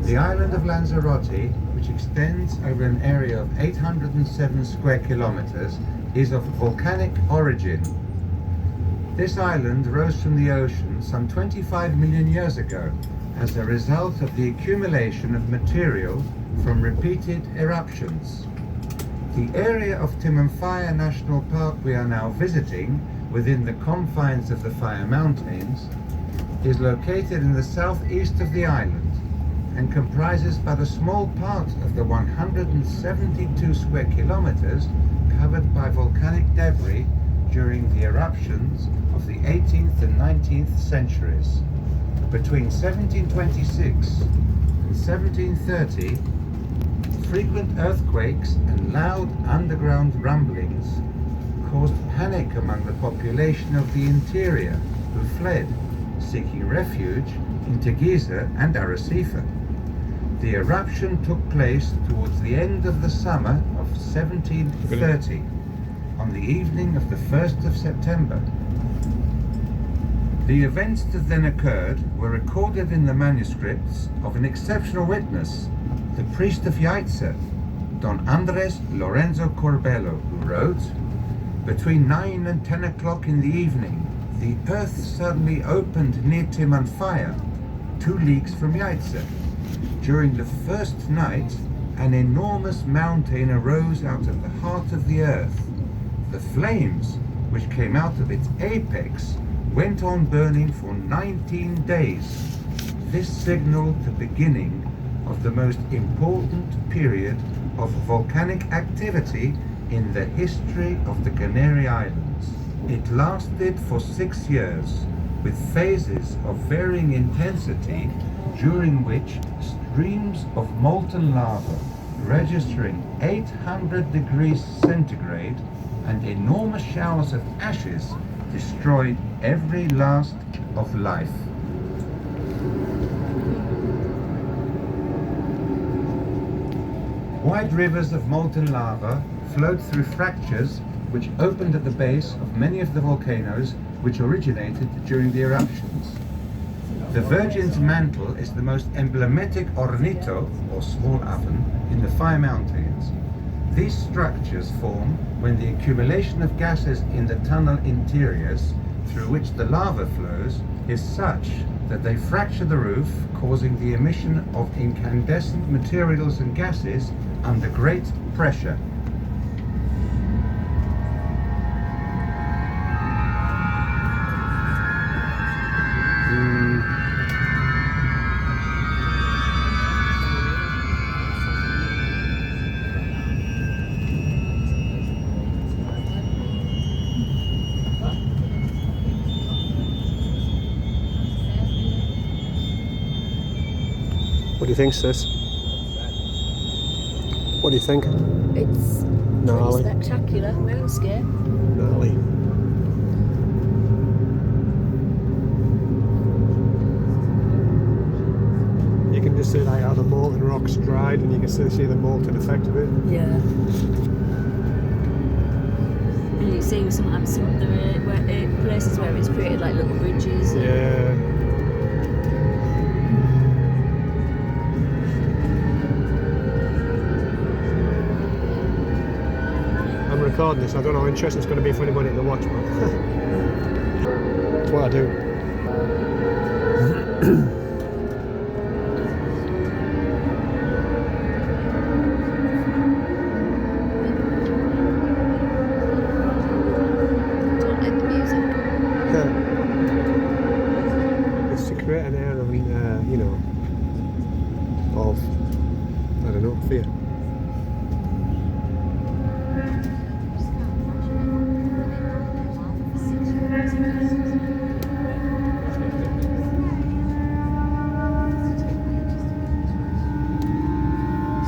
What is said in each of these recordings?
The island of Lanzarote, which extends over an area of 807 square kilometers, is of volcanic origin. This island rose from the ocean some 25 million years ago as a result of the accumulation of material from repeated eruptions. The area of Timanfaya National Park we are now visiting, within the confines of the Faya Mountains, is located in the southeast of the island and comprises but a small part of the 172 square kilometers covered by volcanic debris during the eruptions of the 18th and 19th centuries. Between 1726 and 1730, frequent earthquakes and loud underground rumblings caused panic among the population of the interior, who fled, seeking refuge in Teguise and Arrecife. The eruption took place towards the end of the summer of 1730, on the evening of the 1st of September. The events that then occurred were recorded in the manuscripts of an exceptional witness, the priest of Yaitse, Don Andres Lorenzo Corbello, who wrote, "Between 9 and 10 o'clock in the evening, the earth suddenly opened near Timanfaya, 2 leagues from Yaitse. During the first night, an enormous mountain arose out of the heart of the earth. The flames, which came out of its apex, went on burning for 19 days. This signaled the beginning of the most important period of volcanic activity in the history of the Canary Islands. It lasted for 6 years, with phases of varying intensity, during which streams of molten lava registering 800 degrees centigrade and enormous showers of ashes destroyed every last of life." Wide rivers of molten lava flowed through fractures which opened at the base of many of the volcanoes which originated during the eruptions. The Virgin's Mantle is the most emblematic hornito, or small oven, in the Faya Mountains. These structures form when the accumulation of gases in the tunnel interiors through which the lava flows is such that they fracture the roof, causing the emission of incandescent materials and gases under great pressure. What do you think, sis? What do you think? It's Gnarly. pretty spectacular. We ain't scared. Gnarly. You can just see like how the molten rock's dried, and you can still see the molten effect of it. Yeah. And you see sometimes some of the places where it's created like little bridges. Yeah. I'm recording this. I don't know how interesting it's going to be for anybody to watch, but that's what I do. Don't like the music. It's to create an air of, you know, of, I don't know, fear.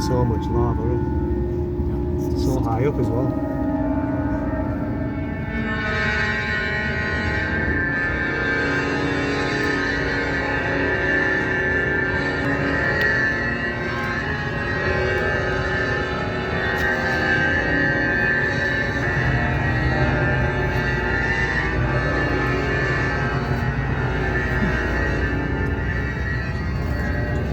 So much lava, eh? So high up as well.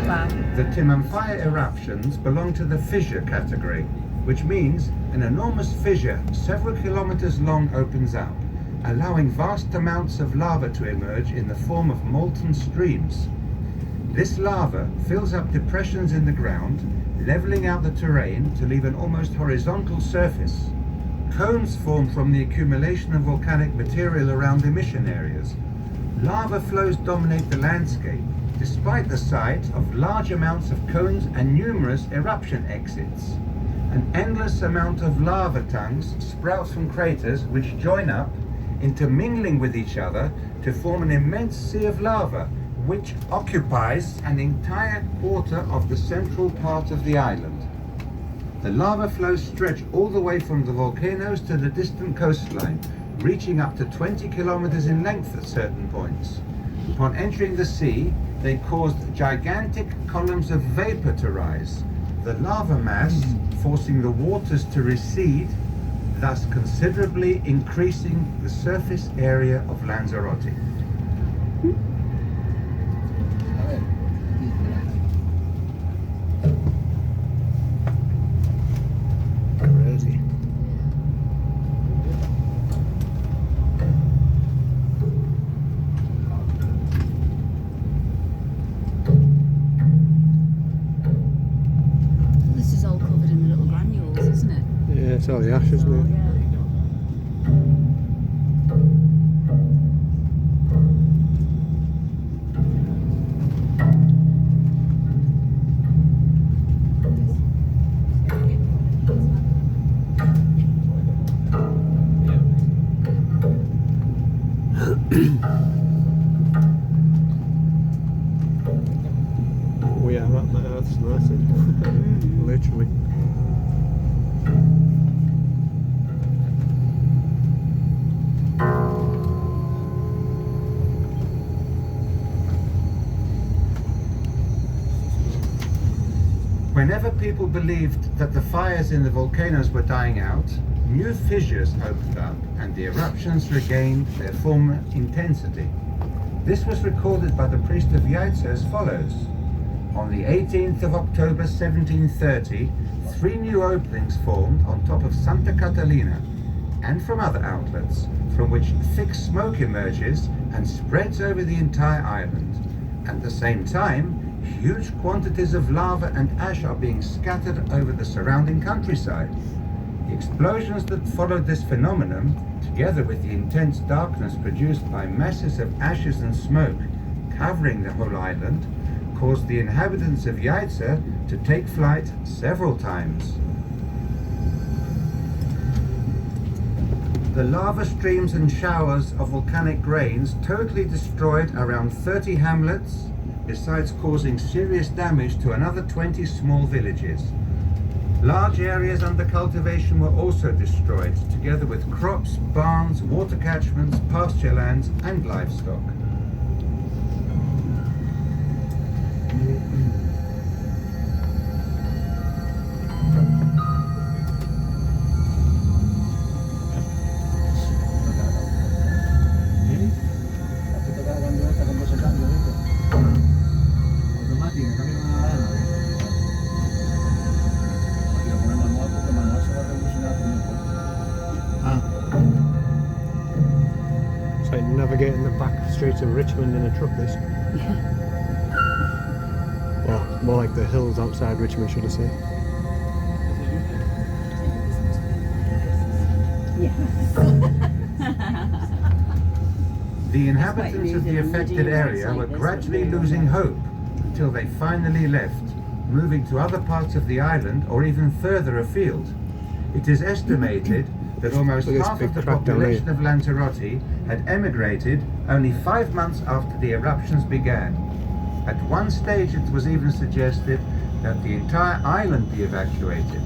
Wow. Wow. The Timanfaya eruptions belong to the fissure category, which means an enormous fissure several kilometers long opens up, allowing vast amounts of lava to emerge in the form of molten streams. This lava fills up depressions in the ground, leveling out the terrain to leave an almost horizontal surface. Cones form from the accumulation of volcanic material around emission areas. Lava flows dominate the landscape, despite the sight of large amounts of cones and numerous eruption exits. An endless amount of lava tongues sprouts from craters which join up, intermingling with each other to form an immense sea of lava, which occupies an entire quarter of the central part of the island. The lava flows stretch all the way from the volcanoes to the distant coastline, reaching up to 20 kilometers in length at certain points. Upon entering the sea, they caused gigantic columns of vapor to rise, the lava mass forcing the waters to recede, thus considerably increasing the surface area of Lanzarote. Crazy. This is all covered in the little granules, isn't it? Yeah, it's all the ash, isn't it? Yeah. Oh yeah, that's massive. Literally. Whenever people believed that the fires in the volcanoes were dying out, new fissures opened up and the eruptions regained their former intensity. This was recorded by the priest of Yaitse as follows. On the 18th of October 1730, 3 new openings formed on top of Santa Catalina and from other outlets, from which thick smoke emerges and spreads over the entire island. At the same time, huge quantities of lava and ash are being scattered over the surrounding countryside. The explosions that followed this phenomenon, together with the intense darkness produced by masses of ashes and smoke covering the whole island, caused the inhabitants of Yaitse to take flight several times. The lava streams and showers of volcanic grains totally destroyed around 30 hamlets, besides causing serious damage to another 20 small villages. Large areas under cultivation were also destroyed, together with crops, barns, water catchments, pasture lands and livestock. It's like navigating the back streets of Richmond in a truck, this. Or more like the hills outside Richmond, should I say. The inhabitants of the affected area were gradually losing hope until they finally left, moving to other parts of the island or even further afield. It is estimated that almost Look at this half big of the crack down population here. of Lanzarote had emigrated only 5 months after the eruptions began. At one stage it was even suggested that the entire island be evacuated.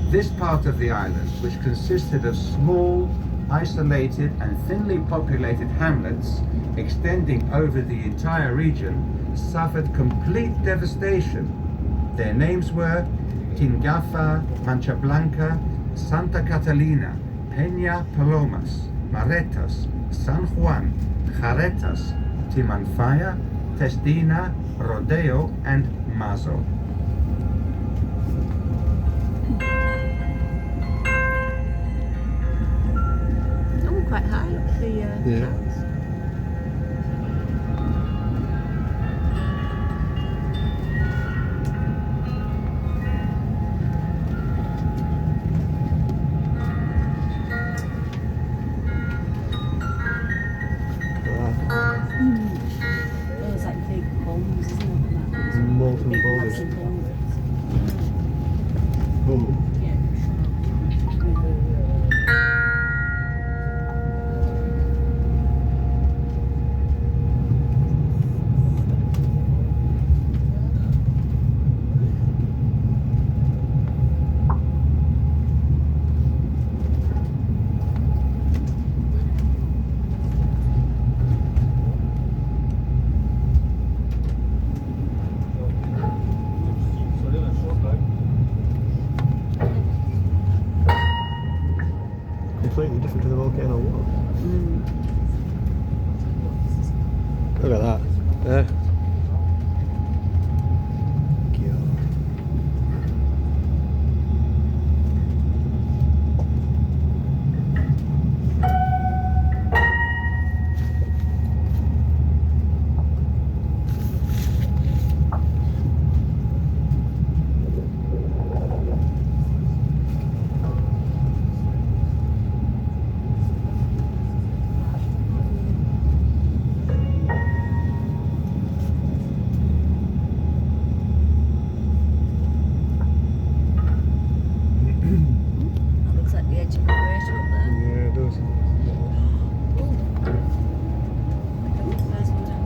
This part of the island, which consisted of small, isolated and thinly populated hamlets extending over the entire region, suffered complete devastation. Their names were Tingafa, Mancha Blanca, Santa Catalina, Peña Palomas, Maretas, San Juan, Jaretas, Timanfaya, Testina, Rodeo and Mazo. Oh, quite high. Look at the Yeah. clouds. Those like big bombs, isn't it? on that? Molten Big boulders. massive boulders. Oh. Completely different to the volcano wall. Look at that. There. God. That looks like the edge of the crater up there. Yeah, it does. There's one down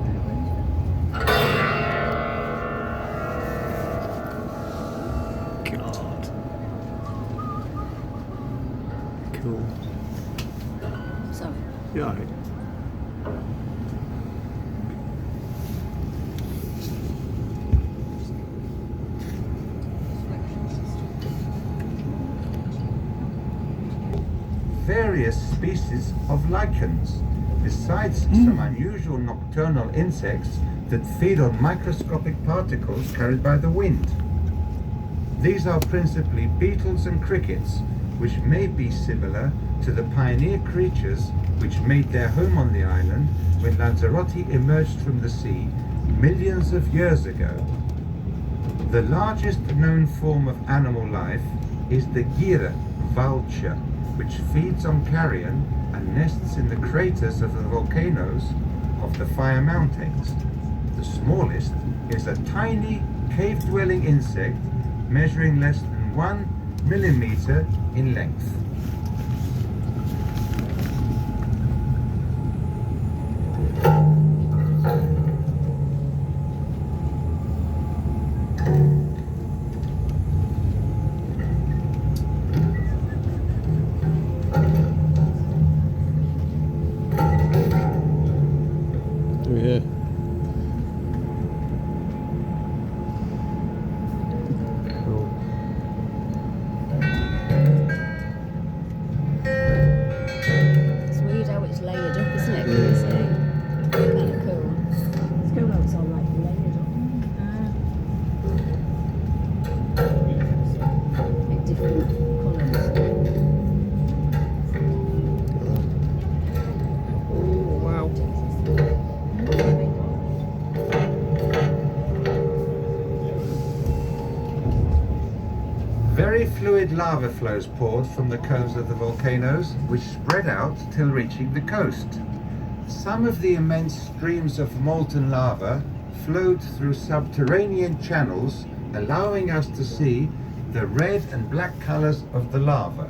God. Cool. there. Sorry. You alright? Various species of lichens, besides some unusual nocturnal insects that feed on microscopic particles carried by the wind. These are principally beetles and crickets, which may be similar to the pioneer creatures which made their home on the island when Lanzarote emerged from the sea millions of years ago. The largest known form of animal life is the gira vulture, which feeds on carrion and nests in the craters of the volcanoes of the Fire Mountains. The smallest is a tiny cave-dwelling insect measuring less than 1 millimeter in length. Oh yeah. Cool. It's weird how it's layered up, isn't it? Can you see? Kind of cool. It's cool how it's all like layered up. Like different colours. Oh wow. Very fluid lava flows poured from the cones of the volcanoes, which spread out till reaching the coast. Some of the immense streams of molten lava flowed through subterranean channels, allowing us to see the red and black colors of the lava.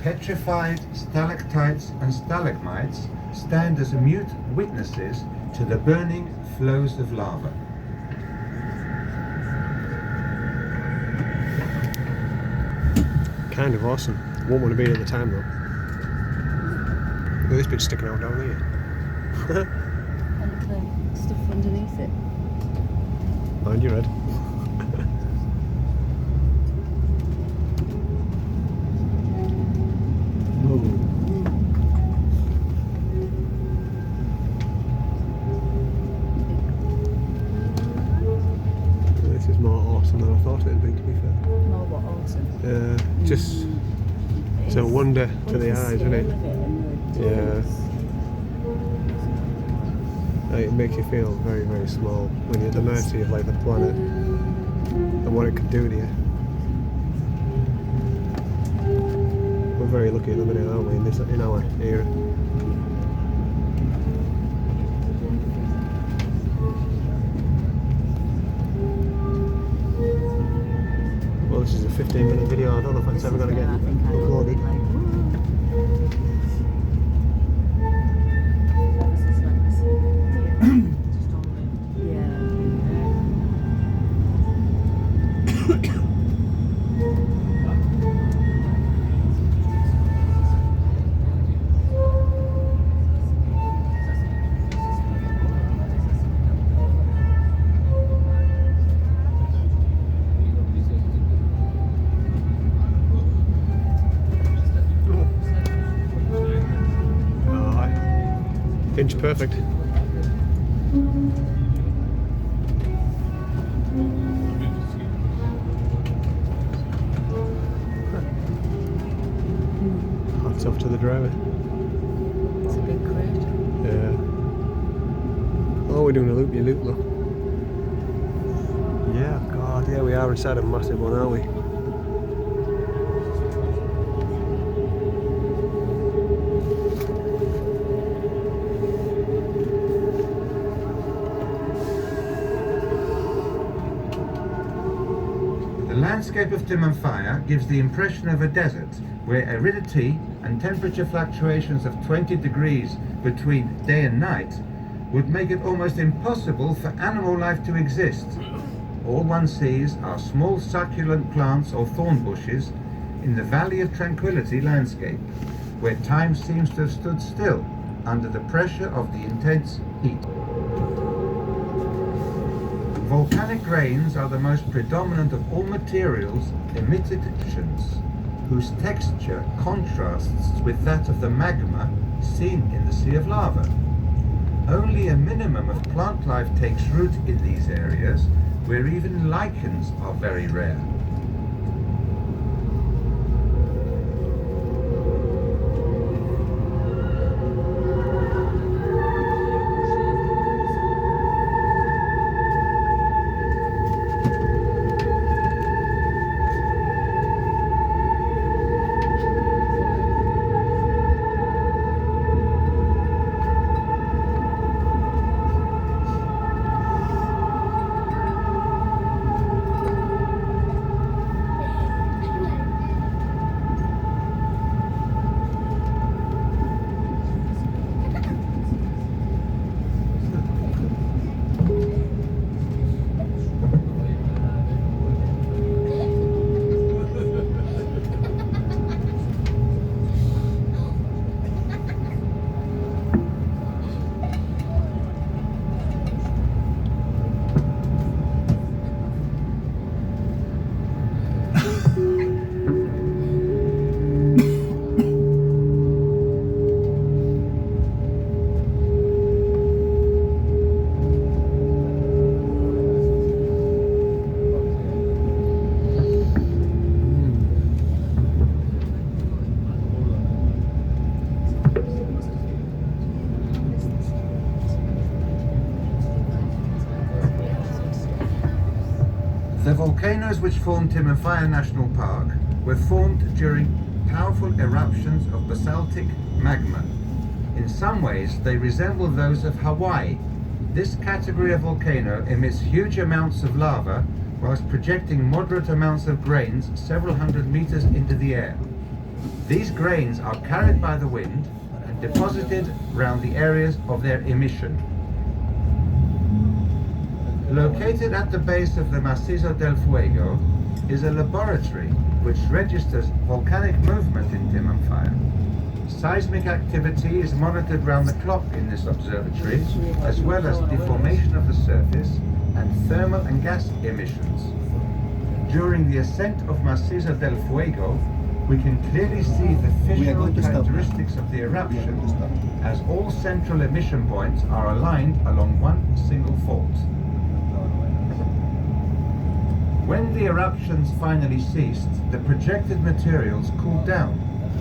Petrified stalactites and stalagmites stand as mute witnesses to the burning flows of lava. Kind of awesome. Won't want to be here at the time though. Look at this bit sticking out down here. And look at the stuff underneath it. Mind your head. This is more thought it'd be, to be fair. More what, autumn? Just it's a wonder to the eyes, isn't it? Yeah. It makes you feel very, very small when you're at the mercy of like the planet and what it could do to you. We're very lucky at the minute, aren't we, in our era? Well, this is a 15-minute video. I don't know if it's ever going to get recorded. Pinch perfect. Hats off to the driver. It's a big cruise. Yeah. Oh, we're doing a loop-de-loop, look. Yeah, God, yeah, we are inside a massive one, aren't we? The landscape of Timanfaya gives the impression of a desert where aridity and temperature fluctuations of 20 degrees between day and night would make it almost impossible for animal life to exist. All one sees are small succulent plants or thorn bushes in the Valley of Tranquility landscape, where time seems to have stood still under the pressure of the intense heat. Volcanic grains are the most predominant of all materials emitted, whose texture contrasts with that of the magma seen in the sea of lava. Only a minimum of plant life takes root in these areas, where even lichens are very rare. The volcanoes which form Timanfaya National Park were formed during powerful eruptions of basaltic magma. In some ways, they resemble those of Hawaii. This category of volcano emits huge amounts of lava whilst projecting moderate amounts of grains several hundred meters into the air. These grains are carried by the wind and deposited around the areas of their emission. Located at the base of the Macizo del Fuego is a laboratory which registers volcanic movement in Timanfaya. Seismic activity is monitored round the clock in this observatory, as well as deformation of the surface and thermal and gas emissions. During the ascent of Macizo del Fuego, we can clearly see the fissural characteristics of the eruption, as all central emission points are aligned along one single fault. When the eruptions finally ceased, the projected materials cooled down,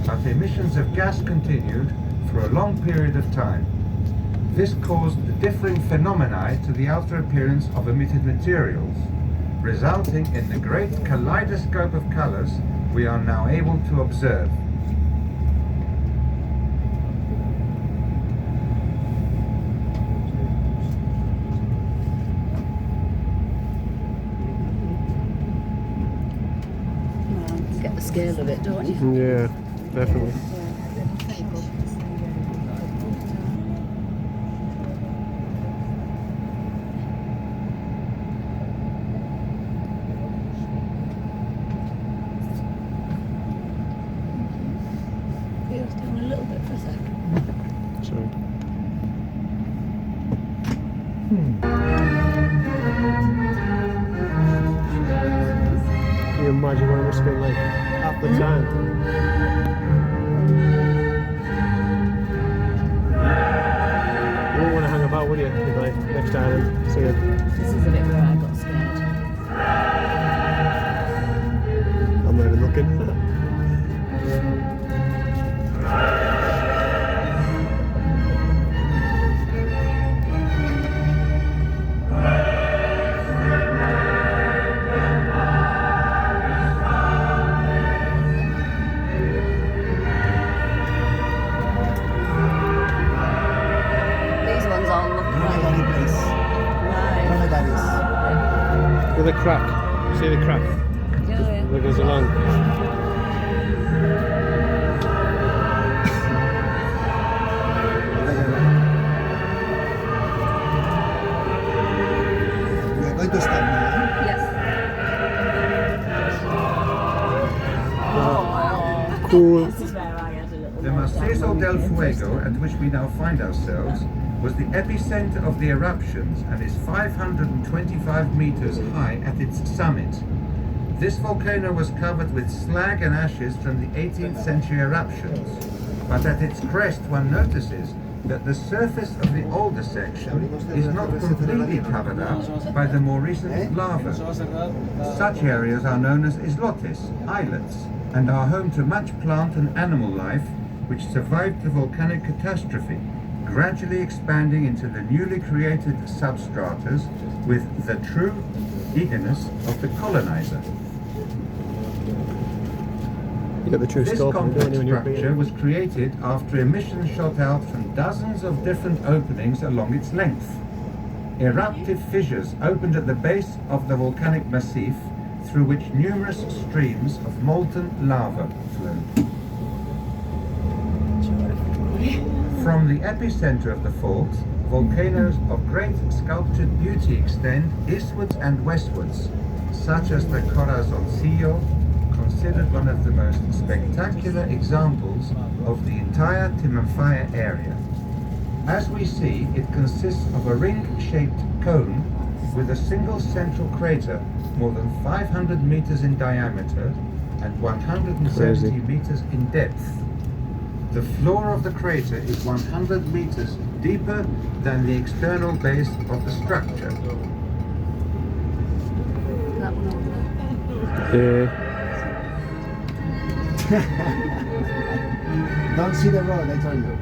but emissions of gas continued for a long period of time. This caused the differing phenomena to the outer appearance of emitted materials, resulting in the great kaleidoscope of colors we are now able to observe. You get the scale of it, don't you? Yeah, definitely. Feels down a little bit for a sec. Sorry. Can you imagine what it must have been like at the time? You wouldn't want to hang about, would you? You'd like next island, see it. This is a bit where I got scared. I'm not even looking. These ones all look Funny like place. live. Funny that is. With a crack. See the crack? Yeah, That goes along. We are going to start now. Yes. Cool. This is where I had a little The meltdown Macizo when we del came first. Fuego, at which we now find ourselves, was the epicenter of the eruptions and is 525 meters high at its summit. This volcano was covered with slag and ashes from the 18th century eruptions, but at its crest one notices that the surface of the older section is not completely covered up by the more recent lava. Such areas are known as islotes, islets, and are home to much plant and animal life which survived the volcanic catastrophe, gradually expanding into the newly created substratas with the true eagerness of the colonizer. You got the true This scope of complex it when you're structure was created after emissions shot out from dozens of different openings along its length. Eruptive fissures opened at the base of the volcanic massif, through which numerous streams of molten lava flow. From the epicenter of the fault, volcanoes of great sculptured beauty extend eastwards and westwards, such as the Corazoncillo, considered one of the most spectacular examples of the entire Timanfaya area. As we see, it consists of a ring-shaped cone with a single central crater more than 500 meters in diameter and 170 Crazy. meters in depth. The floor of the crater is 100 meters deeper than the external base of the structure. That one over there. Yeah. Don't see the road, I told you.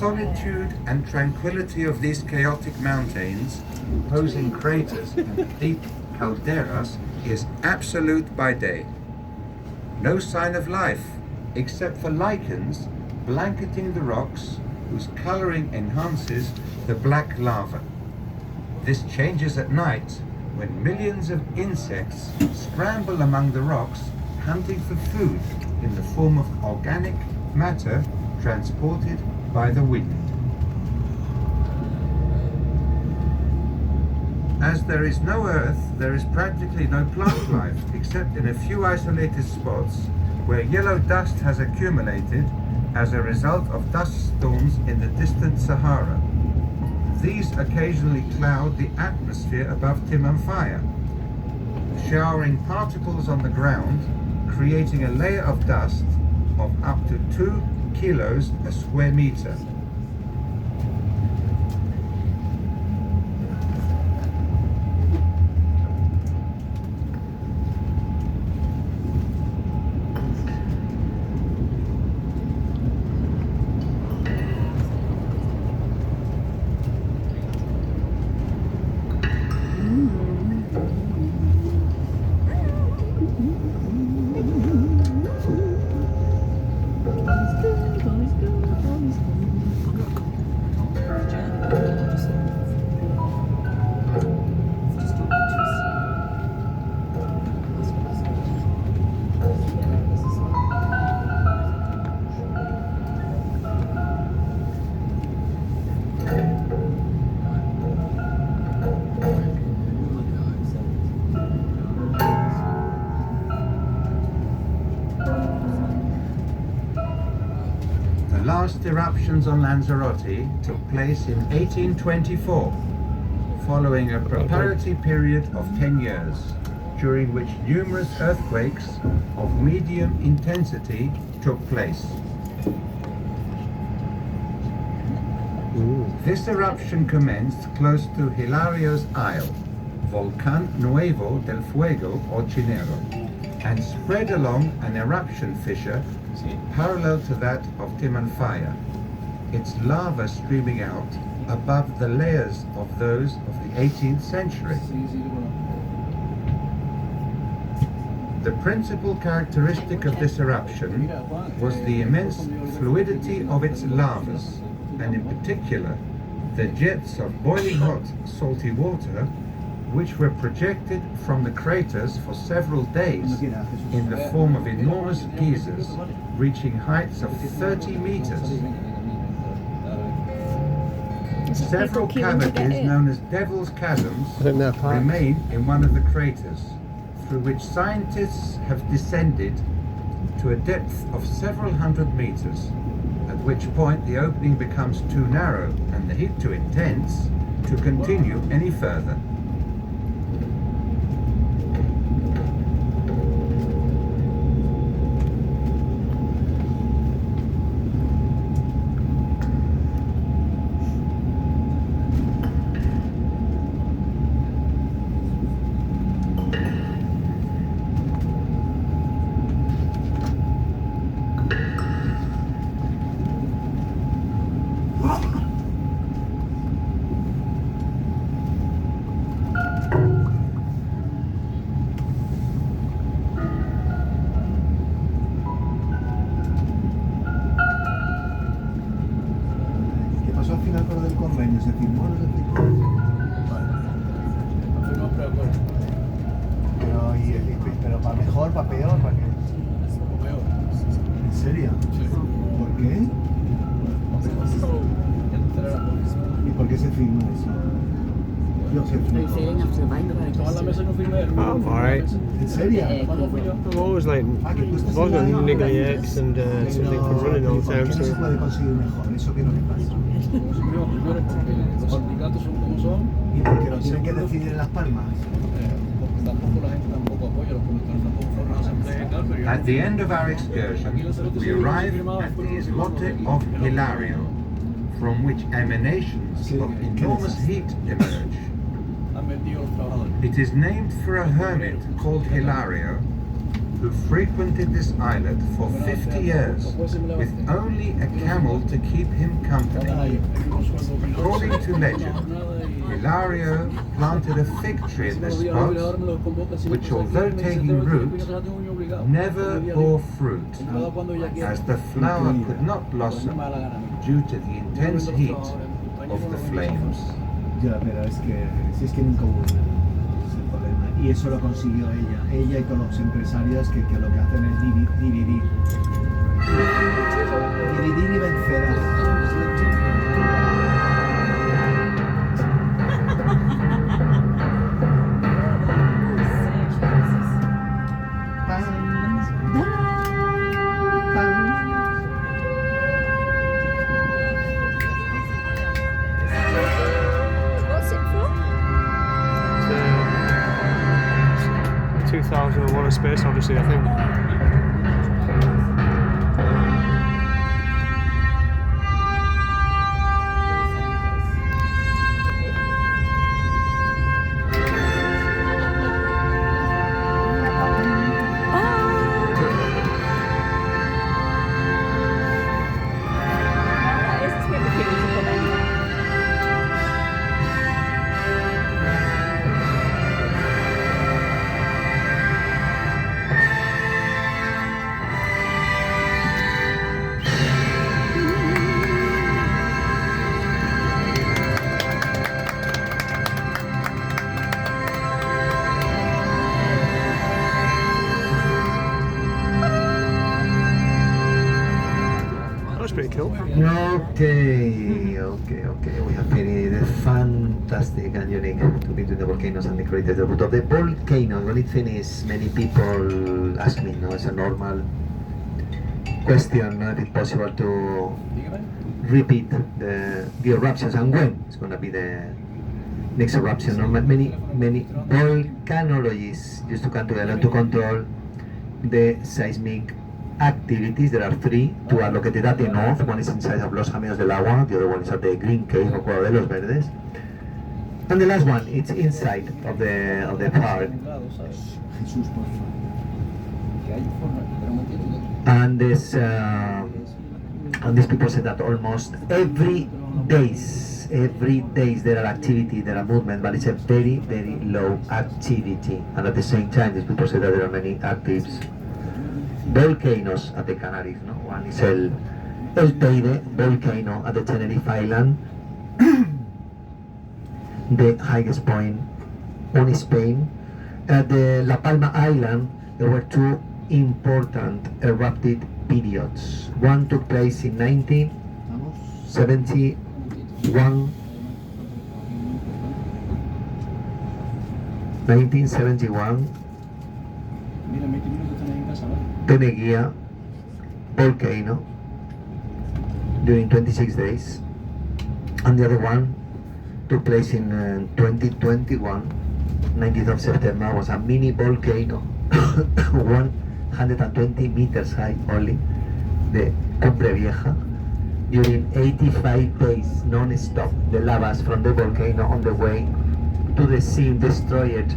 solitude and tranquility of these chaotic mountains, posing craters and deep calderas, is absolute by day. No sign of life, except for lichens blanketing the rocks, whose coloring enhances the black lava. This changes at night, when millions of insects scramble among the rocks, hunting for food in the form of organic matter transported by the wind. As there is no earth, there is practically no plant life, except in a few isolated spots where yellow dust has accumulated as a result of dust storms in the distant Sahara. These occasionally cloud the atmosphere above Timanfaya, showering particles on the ground, creating a layer of dust of up to 2 kilos a square meter. The last eruptions on Lanzarote took place in 1824, following a preparatory period of 10 years, during which numerous earthquakes of medium intensity took place. This eruption commenced close to Hilario's Isle, Volcán Nuevo del Fuego or Chinero, and spread along an eruption fissure parallel to that of Timanfaya, its lava streaming out above the layers of those of the 18th century. The principal characteristic of this eruption was the immense fluidity of its lavas, and in particular the jets of boiling hot salty water which were projected from the craters for several days in the form of enormous geysers reaching heights of 30 meters. Several cavities known as Devil's Chasms remain in one of the craters, through which scientists have descended to a depth of several hundred meters, at which point the opening becomes too narrow and the heat too intense to continue any further. ¿Qué pasó al final con lo del convenio? ¿Se firmó o no se firmó? Pero para mejor, para peor, para qué? ¿En serio? ¿Por qué? ¿Y por qué se firmó eso? Yo se firmó. I'm alright. ¿En serio? I'm always like, I've always got niggly aches and something from running all the ¿Por time, qué no se so puede conseguir mejor? ¿Eso qué es lo que pasa? Primero porque los sindicatos son como son, ¿Y por qué lo tienen que decidir en Las Palmas? porque tampoco la gente tampoco apoya los comentarios, tampoco forman asamblea y tal, pero At the end of our excursion, we arrived at the islote of Hilario, from which emanations of enormous heat emerge. han vendido los trabajadores. It is named for a hermit called Hilario, who frequented this islet for 50 years with only a camel to keep him company. According to legend, Hilario planted a fig tree in this spot, which although taking root, never bore fruit, as the flower could not blossom due to the intense heat of the flames. Ya, pero es que si es que nunca hubo nada, ese es el problema. Y eso lo consiguió ella y todos los empresarios que lo que hacen es dividir. Dividir y vencerás. What's it from? 2001: A Space Odyssey, I think. That is to get the kids to come in. That was pretty cool. Okay. We have finished the fantastic and unique to between the volcanoes and the craters. The route of the volcano. When it finished, many people ask me, it's a normal question, if it's possible to repeat the eruptions and when it's going to be the next eruption. Many volcanologists used to come together to control the seismic activities. There are three, two are located at the north, one is inside of Los Amigos del Agua, the other one is at the Green Cave of Cueva de los Verdes, and the last one it's inside of the park. Jesús, por favor. And this and these people said that almost every days there are activity, there are movement, but it's a very low activity. And at the same time, these people say that there are many active volcanoes at the Canaries. One is El Teide volcano at the Tenerife Island, the highest point on Spain. At the La Palma Island, there were two important erupted periods. One took place in 1971. 1971, Teneguía volcano during 26 days, and the other one took place in 2021, 19th of September. Was a mini volcano, 120 meters high only, the Cumbre Vieja. During 85 days non-stop, the lavas from the volcano on the way to the sea destroyed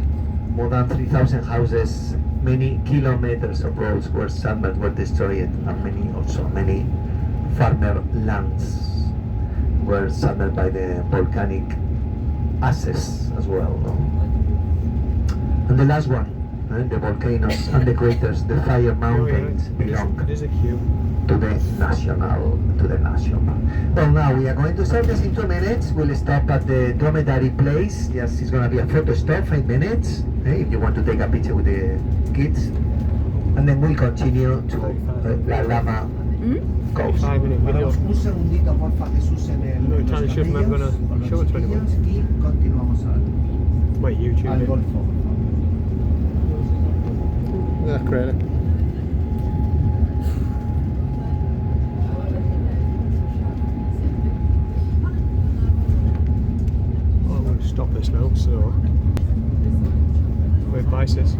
more than 3,000 houses. Many kilometers of roads were sunburned, were destroyed, and many farmer lands were sunburned by the volcanic ashes as well. And the last one, the volcanoes and the craters, the fire mountains belong It is a cube. to the national. Well, now we are going to start this in 2 minutes. We'll stop at the dromedary place. Yes, it's going to be a photo stop, 5 minutes. If you want to take a picture with the kids, and then we'll continue to La Lama Coast. 5-minute video. Paramos un segundito, porfa, Jesús, en No, los trying to shoot them, I'm camellos, gonna con los show it to anyone. chiquillos, y continuamos Wait, YouTube al it. golfo. That's great. I'm going to stop this now, so with bicycles.